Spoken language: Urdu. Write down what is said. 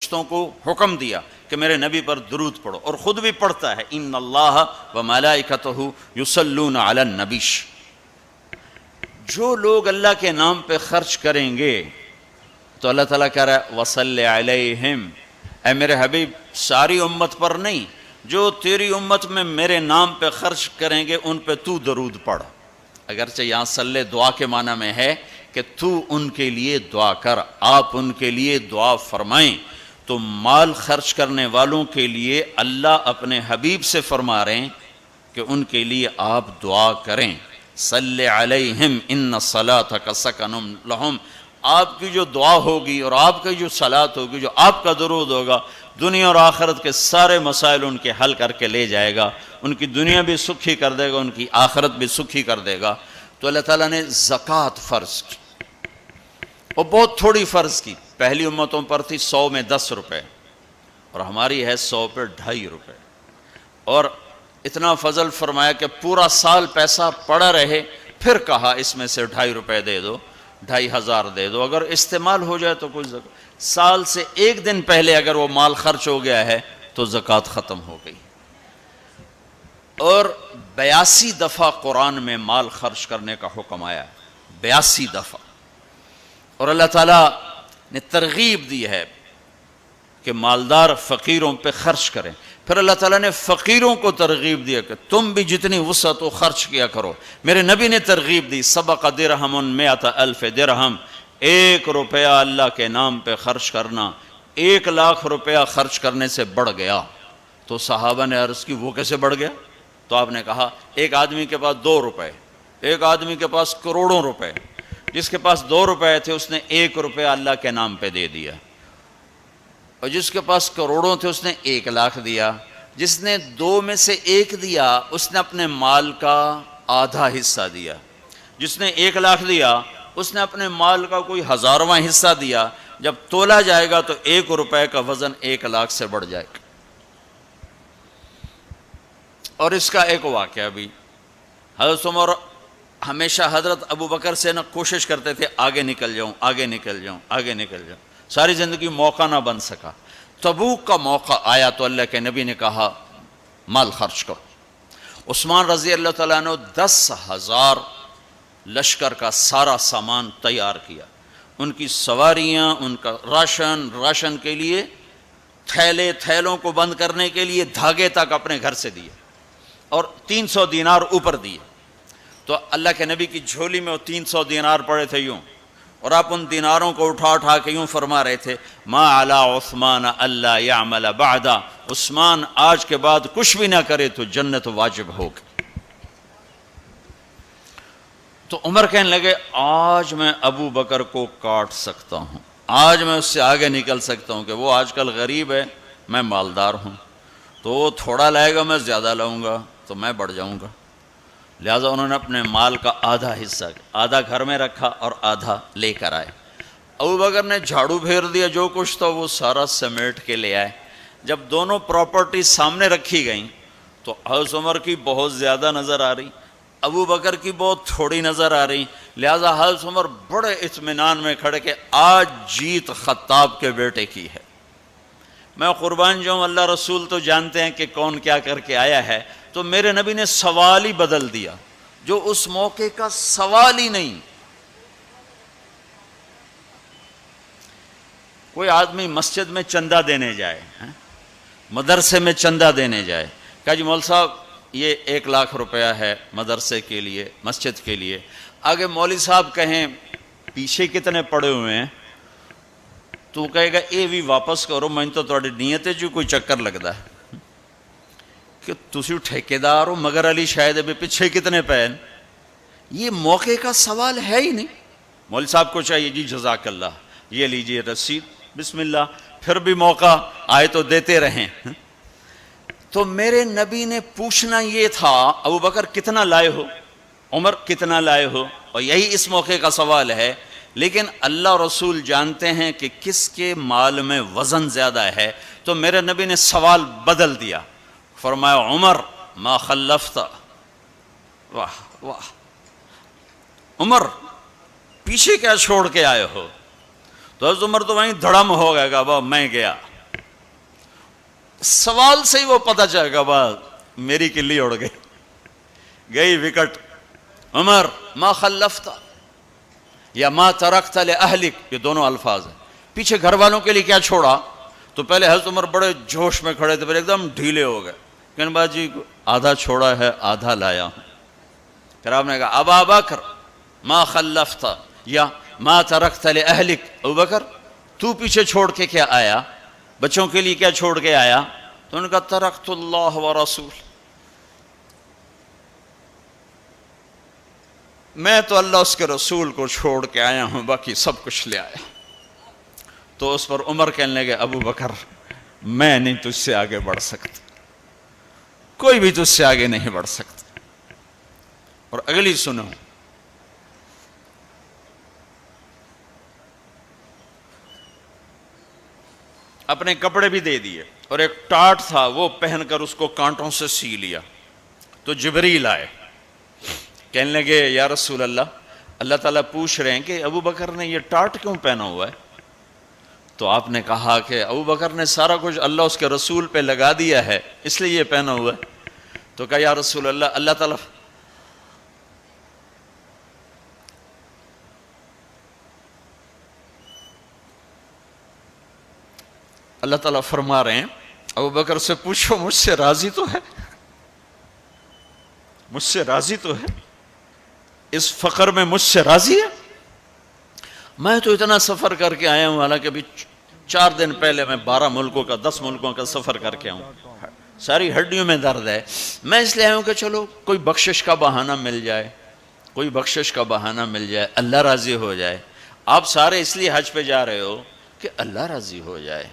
فرشتوں کو حکم دیا کہ میرے نبی پر درود پڑھو، اور خود بھی پڑھتا ہے، ان اللہ و ملائکتہ یصلون علی النبی۔ جو لوگ اللہ کے نام پہ خرچ کریں گے تو اللہ تعالیٰ کہہ رہا ہے وصلی علیہم، اے میرے حبیب ساری امت پر نہیں، جو تیری امت میں میرے نام پہ خرچ کریں گے ان پہ تو درود پڑھ۔ اگرچہ یہاں صلی دعا کے معنی میں ہے کہ تو ان کے لیے دعا کر، آپ ان کے لیے دعا فرمائیں۔ تو مال خرچ کرنے والوں کے لیے اللہ اپنے حبیب سے فرما رہے ہیں کہ ان کے لیے آپ دعا کریں، صلی علیہم ان صلاتک سکن لہم۔ آپ کی جو دعا ہوگی اور آپ کی جو صلات ہوگی، جو آپ کا درود ہوگا، دنیا اور آخرت کے سارے مسائل ان کے حل کر کے لے جائے گا، ان کی دنیا بھی سکھی کر دے گا، ان کی آخرت بھی سکھی کر دے گا۔ تو اللہ تعالیٰ نے زکوٰۃ فرض کی، اور بہت تھوڑی فرض کی۔ پہلی امتوں پر تھی 100 میں 10 روپے، اور ہماری ہے 100 پہ 2.5 روپے، اور اتنا فضل فرمایا کہ پورا سال پیسہ پڑا رہے، پھر کہا اس میں سے 2.5 روپے دے دو، 2,500 دے دو، اگر استعمال ہو جائے تو کوئی سال سے ایک دن پہلے اگر وہ مال خرچ ہو گیا ہے تو زکوٰۃ ختم ہو گئی۔ اور 82 دفعہ قرآن میں مال خرچ کرنے کا حکم آیا ہے، 82 دفعہ، اور اللہ تعالیٰ نے ترغیب دی ہے کہ مالدار فقیروں پہ خرچ کریں۔ پھر اللہ تعالیٰ نے فقیروں کو ترغیب دیا کہ تم بھی جتنی وسعت ہو خرچ کیا کرو۔ میرے نبی نے ترغیب دی، سبق درہم 100,000 درہم، 1 روپیہ اللہ کے نام پہ خرچ کرنا 1,00,000 روپیہ خرچ کرنے سے بڑھ گیا۔ تو صحابہ نے عرض کی وہ کیسے بڑھ گیا؟ تو آپ نے کہا ایک آدمی کے پاس 2 روپے، ایک آدمی کے پاس کروڑوں روپے، جس کے پاس 2 روپے تھے اس نے 1 روپیہ اللہ کے نام پہ دے دیا، اور جس کے پاس کروڑوں تھے اس نے 1,00,000 دیا۔ جس نے 2 میں سے 1 دیا اس نے اپنے مال کا آدھا حصہ دیا، جس نے 1,00,000 دیا اس نے اپنے مال کا کوئی 1000واں حصہ دیا۔ جب تولا جائے گا تو 1 روپے کا وزن 1,00,000 سے بڑھ جائے گا۔ اور اس کا ایک واقعہ بھی، حضرت عمر ہمیشہ حضرت ابو بکر سے نہ کوشش کرتے تھے آگے نکل جاؤں، آگے نکل جاؤں، آگے نکل جاؤں، ساری زندگی موقع نہ بن سکا۔ تبوک کا موقع آیا تو اللہ کے نبی نے کہا مال خرچ کرو۔ عثمان رضی اللہ تعالیٰ عنہ 10,000 لشکر کا سارا سامان تیار کیا، ان کی سواریاں، ان کا راشن کے لیے تھیلوں کو بند کرنے کے لیے دھاگے تک اپنے گھر سے دیے، اور 300 دینار اوپر دیے۔ تو اللہ کے نبی کی جھولی میں وہ 300 دینار پڑے تھے یوں، اور آپ ان دیناروں کو اٹھا اٹھا کے یوں فرما رہے تھے ما علی عثمان اللہ یعمل بعدا، عثمان آج کے بعد کچھ بھی نہ کرے تو جنت واجب ہوگی۔ تو عمر کہنے لگے آج میں ابو بکر کو کاٹ سکتا ہوں، آج میں اس سے آگے نکل سکتا ہوں کہ وہ آج کل غریب ہے، میں مالدار ہوں، تو وہ تھوڑا لائے گا میں زیادہ لاؤں گا تو میں بڑھ جاؤں گا۔ لہٰذا انہوں نے اپنے مال کا آدھا حصہ، آدھا گھر میں رکھا اور آدھا لے کر آئے۔ ابو بکر نے جھاڑو پھیر دیا، جو کچھ تھا وہ سارا سمیٹ کے لے آئے۔ جب دونوں پراپرٹی سامنے رکھی گئیں تو حضرت عمر کی بہت زیادہ نظر آ رہی، ابو بکر کی بہت تھوڑی نظر آ رہی۔ لہٰذا حضرت عمر بڑے اطمینان میں کھڑے کہ آج جیت خطاب کے بیٹے کی ہے۔ میں قربان جاؤں، اللہ رسول تو جانتے ہیں کہ کون کیا کر کے آیا ہے، تو میرے نبی نے سوال ہی بدل دیا جو اس موقع کا سوال ہی نہیں۔ کوئی آدمی مسجد میں چندہ دینے جائے، مدرسے میں چندہ دینے جائے، کہا جی مول صاحب یہ 1,00,000 روپیہ ہے مدرسے کے لیے، مسجد کے لیے۔ آگے مولوی صاحب کہیں پیچھے کتنے پڑے ہوئے ہیں، تو کہے گا اے بھی واپس کرو، میں تو تھوڑی نیت ہے جو کوئی چکر لگتا ہے کہ تسی ٹھیکیدار ہو، مگر علی شاید ابھی پیچھے کتنے پین۔ یہ موقع کا سوال ہے ہی نہیں۔ مولوی صاحب کو چاہیے جی جزاک اللہ، یہ لیجئے رسید، بسم اللہ، پھر بھی موقع آئے تو دیتے رہیں۔ تو میرے نبی نے پوچھنا یہ تھا ابو بکر کتنا لائے ہو، عمر کتنا لائے ہو، اور یہی اس موقع کا سوال ہے۔ لیکن اللہ رسول جانتے ہیں کہ کس کے مال میں وزن زیادہ ہے، تو میرے نبی نے سوال بدل دیا، فرمایا عمر ما خلفت، واہ واہ عمر پیچھے کیا چھوڑ کے آئے ہو؟ تو حضرت عمر تو وہیں دھڑم ہو گئے گا، میں گیا سوال سے ہی وہ پتہ چلے گا بات میری کلی اڑ گئی وکٹ. عمر ما خلفت یا ما ترکت لأہلک، یہ دونوں الفاظ ہیں. پیچھے گھر والوں کے لیے کیا چھوڑا؟ تو پہلے حضرت عمر بڑے جوش میں کھڑے تھے، پھر ایک دم ڈھیلے ہو گئے. کہنے بعد جی آدھا چھوڑا ہے آدھا لایا ہوں. پھر آپ نے کہا ابا بکر ما خلفت یا ما ترکت لأہلک، ابو بکر تو پیچھے چھوڑ کے کیا آیا، بچوں کے لیے کیا چھوڑ کے آیا؟ تو انہوں نے کہا ترکت اللہ ورسول، میں تو اللہ اس کے رسول کو چھوڑ کے آیا ہوں، باقی سب کچھ لے آیا. تو اس پر عمر کہنے لگے ابو بکر میں نہیں تجھ سے آگے بڑھ سکتا، کوئی بھی تجھ سے آگے نہیں بڑھ سکتا. اور اگلی سنو، اپنے کپڑے بھی دے دیے اور ایک ٹاٹ تھا وہ پہن کر اس کو کانٹوں سے سی لیا. تو جبریل آئے، کہنے لگے یا رسول اللہ، اللہ تعالیٰ پوچھ رہے ہیں کہ ابو بکر نے یہ ٹاٹ کیوں پہنا ہوا ہے؟ تو آپ نے کہا کہ ابو بکر نے سارا کچھ اللہ اس کے رسول پہ لگا دیا ہے اس لیے یہ پہنا ہوا ہے. تو کہا یا رسول اللہ، اللہ تعالیٰ فرما رہے ہیں ابو بکر سے پوچھو مجھ سے راضی تو ہے، مجھ سے راضی تو ہے، اس فقر میں مجھ سے راضی ہے؟ میں تو اتنا سفر کر کے آیا ہوں، حالانکہ ابھی 4 دن پہلے میں 12 ملکوں کا 10 ملکوں کا سفر کر کے آؤں، ساری ہڈیوں میں درد ہے. میں اس لیے آیا ہوں کہ چلو کوئی بخشش کا بہانہ مل جائے، کوئی بخشش کا بہانہ مل جائے، اللہ راضی ہو جائے. آپ سارے اس لیے حج پہ جا رہے ہو کہ اللہ راضی ہو جائے.